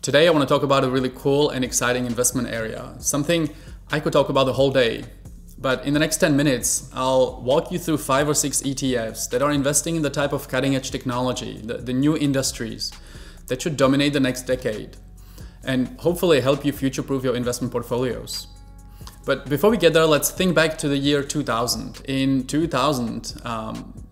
Today I want to talk about a really cool and exciting investment area, something I could talk about the whole day. But in the next 10 minutes, I'll walk you through 5 or 6 ETFs that are investing in the type of cutting-edge technology, the new industries that should dominate the next decade, and hopefully help you future-proof your investment portfolios. But before we get there, let's think back to the year 2000. In 2000,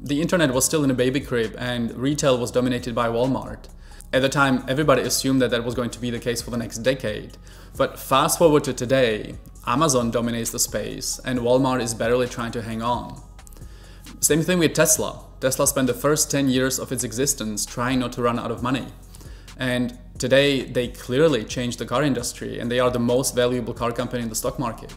the internet was still in a baby crib and retail was dominated by Walmart. At the time, everybody assumed that that was going to be the case for the next decade. But fast forward to today, Amazon dominates the space and Walmart is barely trying to hang on. Same thing with Tesla. Tesla spent the first 10 years of its existence trying not to run out of money. And today, they clearly changed the car industry and they are the most valuable car company in the stock market.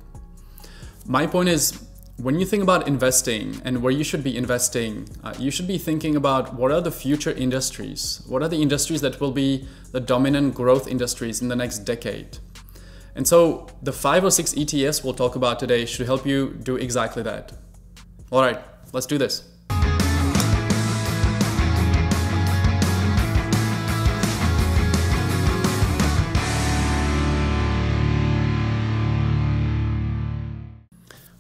My point is, when you think about investing and where you should be investing, you should be thinking about what are the future industries? What are the industries that will be the dominant growth industries in the next decade? And so the 5 or 6 ETFs we'll talk about today should help you do exactly that. All right, let's do this.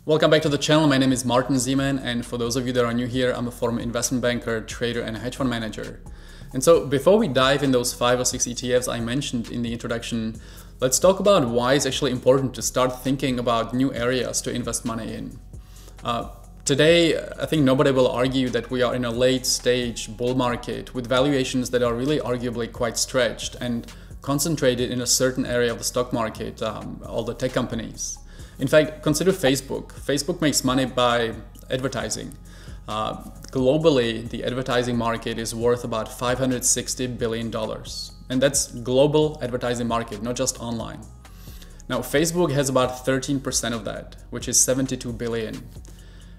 Welcome back to the channel. My name is Martin Zeman, and for those of you that are new here, I'm a former investment banker, trader, and hedge fund manager. And so before we dive in those 5 or 6 ETFs I mentioned in the introduction, let's talk about why it's actually important to start thinking about new areas to invest money in. Today, I think nobody will argue that we are in a late stage bull market with valuations that are really arguably quite stretched and concentrated in a certain area of the stock market, all the tech companies. In fact, consider Facebook. Facebook makes money by advertising. Globally, the advertising market is worth about $560 billion. And that's global advertising market, not just online. Now, Facebook has about 13% of that, which is 72 billion.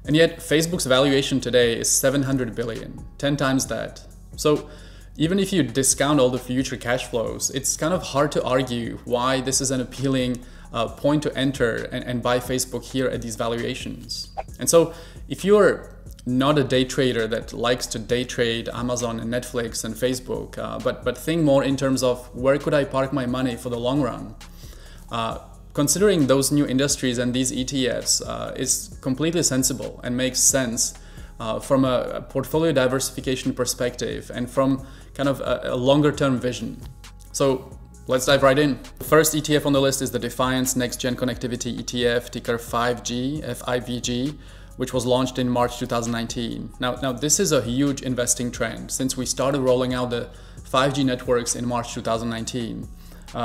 And yet, Facebook's valuation today is 700 billion, 10 times that. So even if you discount all the future cash flows, it's kind of hard to argue why this is an appealing point to enter and buy Facebook here at these valuations. And so if you're not a day trader that likes to day trade Amazon and Netflix and Facebook, but think more in terms of where could I park my money for the long run, considering those new industries and these ETFs is completely sensible and makes sense from a portfolio diversification perspective and from kind of a longer term vision. So let's dive right in. The first ETF on the list is the Defiance Next Gen Connectivity ETF, ticker FIVG, which was launched in March 2019. Now this is a huge investing trend since we started rolling out the 5G networks in March 2019.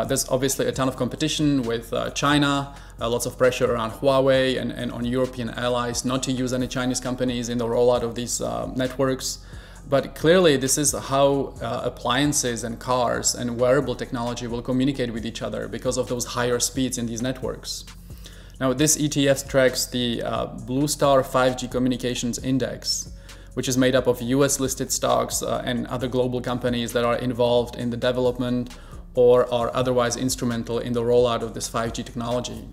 There's obviously a ton of competition with China, lots of pressure around Huawei and on European allies not to use any Chinese companies in the rollout of these networks. But clearly this is how appliances and cars and wearable technology will communicate with each other because of those higher speeds in these networks. Now this ETF tracks the Blue Star 5G Communications Index, which is made up of US listed stocks and other global companies that are involved in the development or are otherwise instrumental in the rollout of this 5G technology.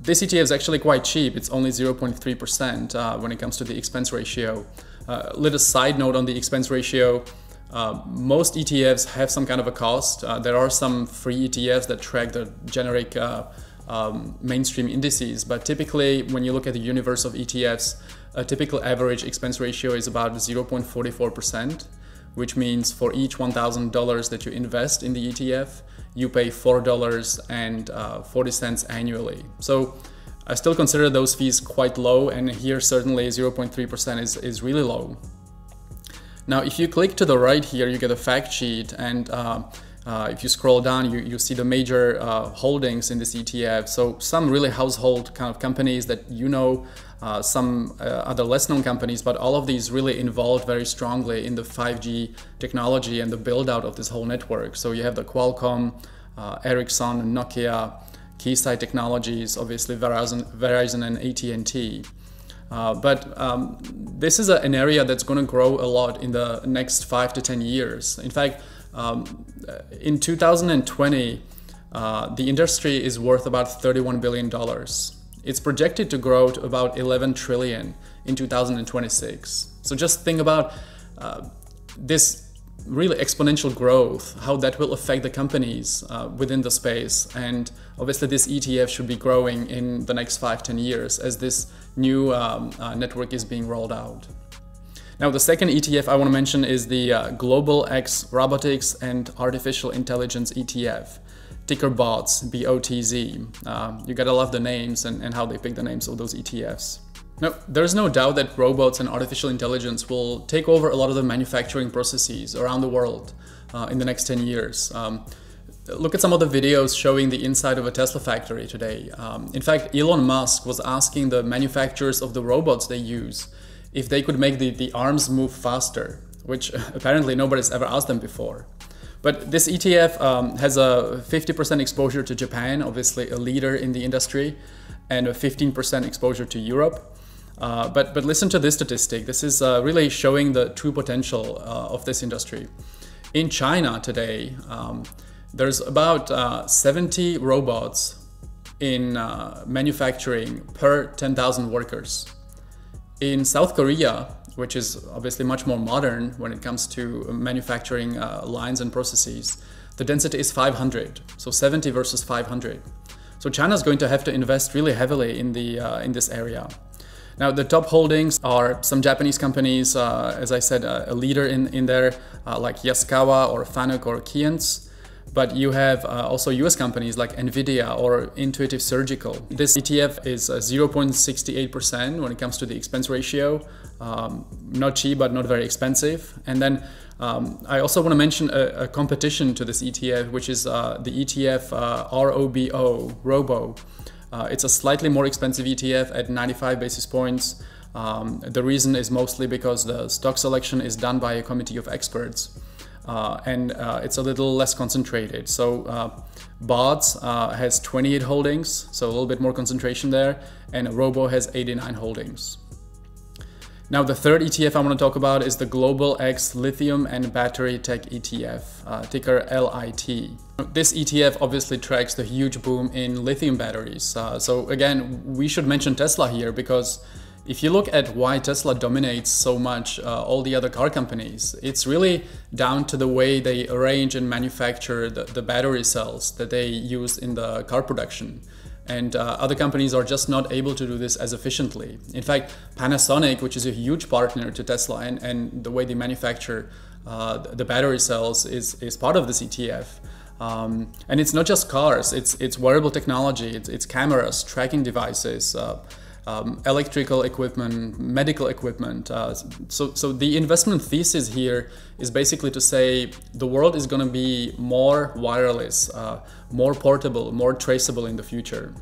This ETF is actually quite cheap. It's only 0.3% when it comes to the expense ratio. Little side note on the expense ratio, most ETFs have some kind of a cost. There are some free ETFs that track the generic mainstream indices, but typically when you look at the universe of ETFs, a typical average expense ratio is about 0.44%, which means for each $1,000 that you invest in the ETF, you pay $4.40 annually. So I still consider those fees quite low, and here certainly 0.3% is really low. Now, if you click to the right here, you get a fact sheet, and if you scroll down, you see the major holdings in this ETF. So some really household kind of companies that you know, some other less known companies, but all of these really involved very strongly in the 5G technology and the build out of this whole network. So you have the Qualcomm, Ericsson, Nokia, Keysight Technologies, obviously Verizon and AT&T. But this is an area that's going to grow a lot in the next 5 to 10 years. In fact, in 2020, the industry is worth about $31 billion. It's projected to grow to about 11 trillion in 2026. So just think about this really exponential growth, how that will affect the companies within the space. And obviously this ETF should be growing in the next 5-10 years as this new network is being rolled out. Now, the second ETF I want to mention is the Global X Robotics and Artificial Intelligence ETF, ticker BOTZ, BOTZ. You gotta love the names and how they pick the names of those ETFs. Now, there's no doubt that robots and artificial intelligence will take over a lot of the manufacturing processes around the world in the next 10 years. Look at some of the videos showing the inside of a Tesla factory today. In fact, Elon Musk was asking the manufacturers of the robots they use if they could make the arms move faster, which apparently nobody's ever asked them before. But this ETF has a 50% exposure to Japan, obviously a leader in the industry, and a 15% exposure to Europe. But listen to this statistic. This is really showing the true potential of this industry. In China today, there's about 70 robots in manufacturing per 10,000 workers. In South Korea, which is obviously much more modern when it comes to manufacturing lines and processes, the density is 500, so 70 versus 500. So China is going to have to invest really heavily in this area. Now, the top holdings are some Japanese companies, as I said, a leader in there, like Yaskawa or Fanuc or Keyence. But you have also US companies like NVIDIA or Intuitive Surgical. This ETF is 0.68% when it comes to the expense ratio. Not cheap, but not very expensive. And then I also want to mention a competition to this ETF, which is the ETF Robo. It's a slightly more expensive ETF at 95 basis points. The reason is mostly because the stock selection is done by a committee of experts. And it's a little less concentrated. So BOTZ has 28 holdings, so a little bit more concentration there, and Robo has 89 holdings. Now, the third ETF I want to talk about is the Global X Lithium and Battery Tech ETF, ticker LIT. This ETF obviously tracks the huge boom in lithium batteries. So again, we should mention Tesla here, because if you look at why Tesla dominates so much all the other car companies, it's really down to the way they arrange and manufacture the battery cells that they use in the car production. And other companies are just not able to do this as efficiently. In fact, Panasonic, which is a huge partner to Tesla, and the way they manufacture the battery cells is part of this ETF. And it's not just cars, it's wearable technology, it's cameras, tracking devices, electrical equipment, medical equipment. So the investment thesis here is basically to say the world is going to be more wireless, more portable, more traceable in the future.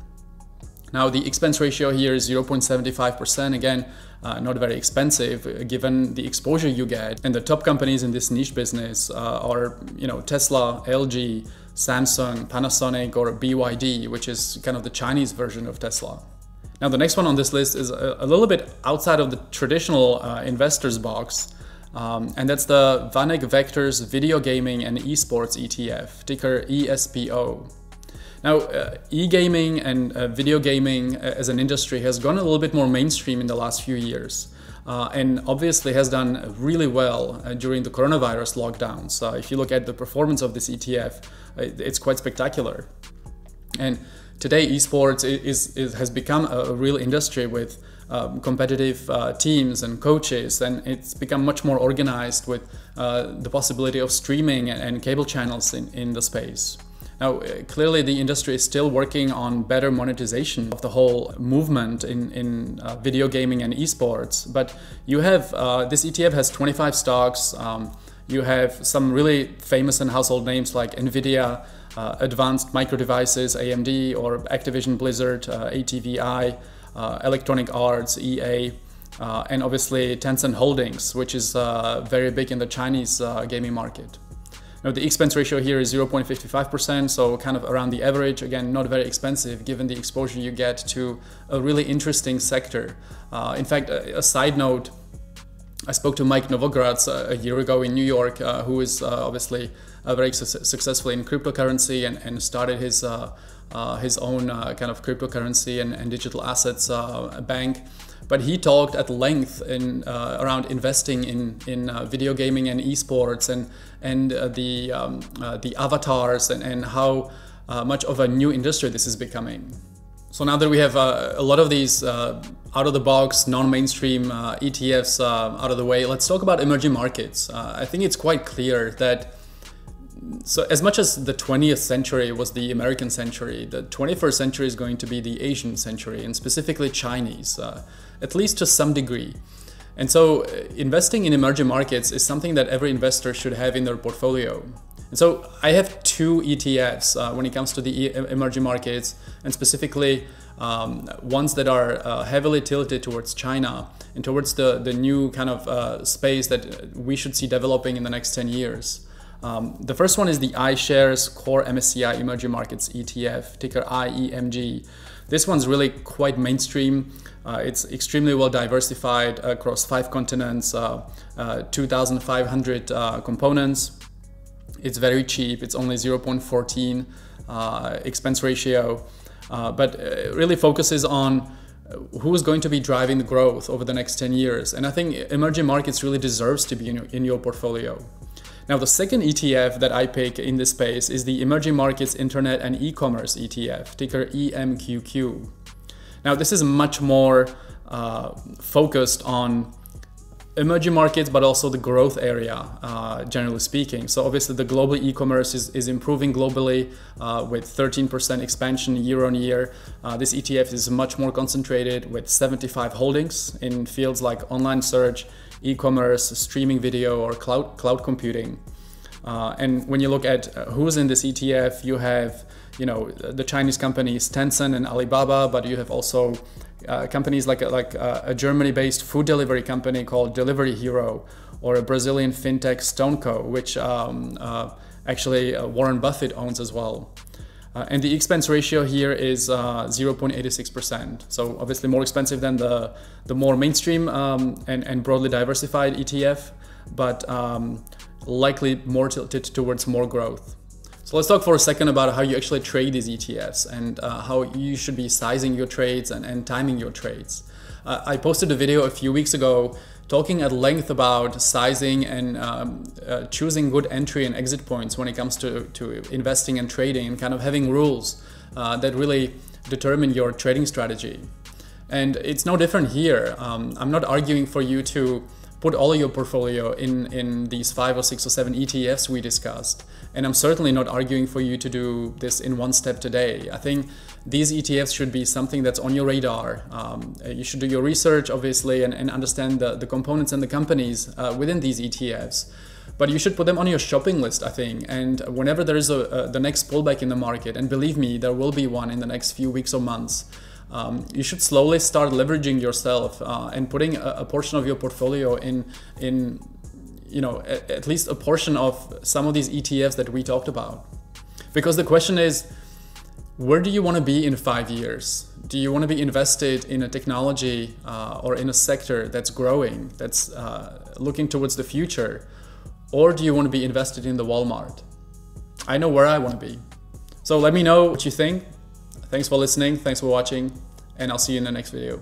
Now, the expense ratio here is 0.75%. Again, not very expensive given the exposure you get. And the top companies in this niche business are, Tesla, LG, Samsung, Panasonic, or BYD, which is kind of the Chinese version of Tesla. Now, the next one on this list is a little bit outside of the traditional investors box, and that's the VanEck Vectors Video Gaming and Esports ETF, ticker ESPO. Now, e-gaming and video gaming as an industry has gone a little bit more mainstream in the last few years, and obviously has done really well during the coronavirus lockdowns. If you look at the performance of this ETF, it's quite spectacular. And today, esports has become a real industry with competitive teams and coaches, and it's become much more organized with the possibility of streaming and cable channels in the space. Now, clearly the industry is still working on better monetization of the whole movement in video gaming and esports, but you have, this ETF has 25 stocks. You have some really famous and household names like NVIDIA, Advanced Micro Devices, AMD, or Activision Blizzard, ATVI, Electronic Arts, EA, and obviously Tencent Holdings, which is very big in the Chinese gaming market. Now, the expense ratio here is 0.55%, so kind of around the average. Again, not very expensive given the exposure you get to a really interesting sector. In fact, a side note, I spoke to Mike Novogratz a year ago in New York, who is obviously very successful in cryptocurrency and started his own kind of cryptocurrency and digital assets bank. but he talked at length around investing in video gaming and esports and the avatars and how much of a new industry this is becoming. So now that we have a lot of these out-of-the-box, non-mainstream ETFs out of the way, let's talk about emerging markets. I think it's quite clear that so as much as the 20th century was the American century, the 21st century is going to be the Asian century, and specifically Chinese, at least to some degree. And so investing in emerging markets is something that every investor should have in their portfolio. And so I have two ETFs when it comes to the emerging markets, and specifically ones that are heavily tilted towards China and towards the new kind of space that we should see developing in the next 10 years. The first one is the iShares Core MSCI Emerging Markets ETF, ticker IEMG. This one's really quite mainstream. It's extremely well diversified across 5 continents, 2,500 components. It's very cheap. It's only 0.14 expense ratio, but it really focuses on who's going to be driving the growth over the next 10 years. And I think emerging markets really deserves to be in your portfolio. Now, the second ETF that I pick in this space is the Emerging Markets Internet and E-commerce ETF, ticker EMQQ. Now, this is much more focused on emerging markets, but also the growth area, generally speaking. So obviously the global e-commerce is improving globally with 13% expansion year on year. This ETF is much more concentrated with 75 holdings in fields like online search, e-commerce, streaming video, or cloud computing. And when you look at who's in this ETF, you have, the Chinese companies Tencent and Alibaba, but you have also companies like a Germany-based food delivery company called Delivery Hero, or a Brazilian fintech StoneCo, which actually Warren Buffett owns as well. And the expense ratio here is 0.86%. So obviously more expensive than the more mainstream and broadly diversified ETF, but likely more tilted towards more growth. So let's talk for a second about how you actually trade these ETFs and how you should be sizing your trades and timing your trades. I posted a video a few weeks ago talking at length about sizing and choosing good entry and exit points when it comes to investing and trading, and kind of having rules that really determine your trading strategy. And it's no different here. I'm not arguing for you to put all of your portfolio in these 5 or 6 or 7 ETFs we discussed. And I'm certainly not arguing for you to do this in one step today. I think these ETFs should be something that's on your radar. You should do your research, obviously, and understand the components and the companies within these ETFs. But you should put them on your shopping list, I think. And whenever there is the next pullback in the market, and believe me, there will be one in the next few weeks or months, you should slowly start leveraging yourself and putting a portion of your portfolio in at least a portion of some of these ETFs that we talked about. Because the question is, where do you want to be in 5 years? Do you want to be invested in a technology or in a sector that's growing, that's looking towards the future? Or do you want to be invested in the Walmart? I know where I want to be. So let me know what you think. Thanks for listening, thanks for watching, and I'll see you in the next video.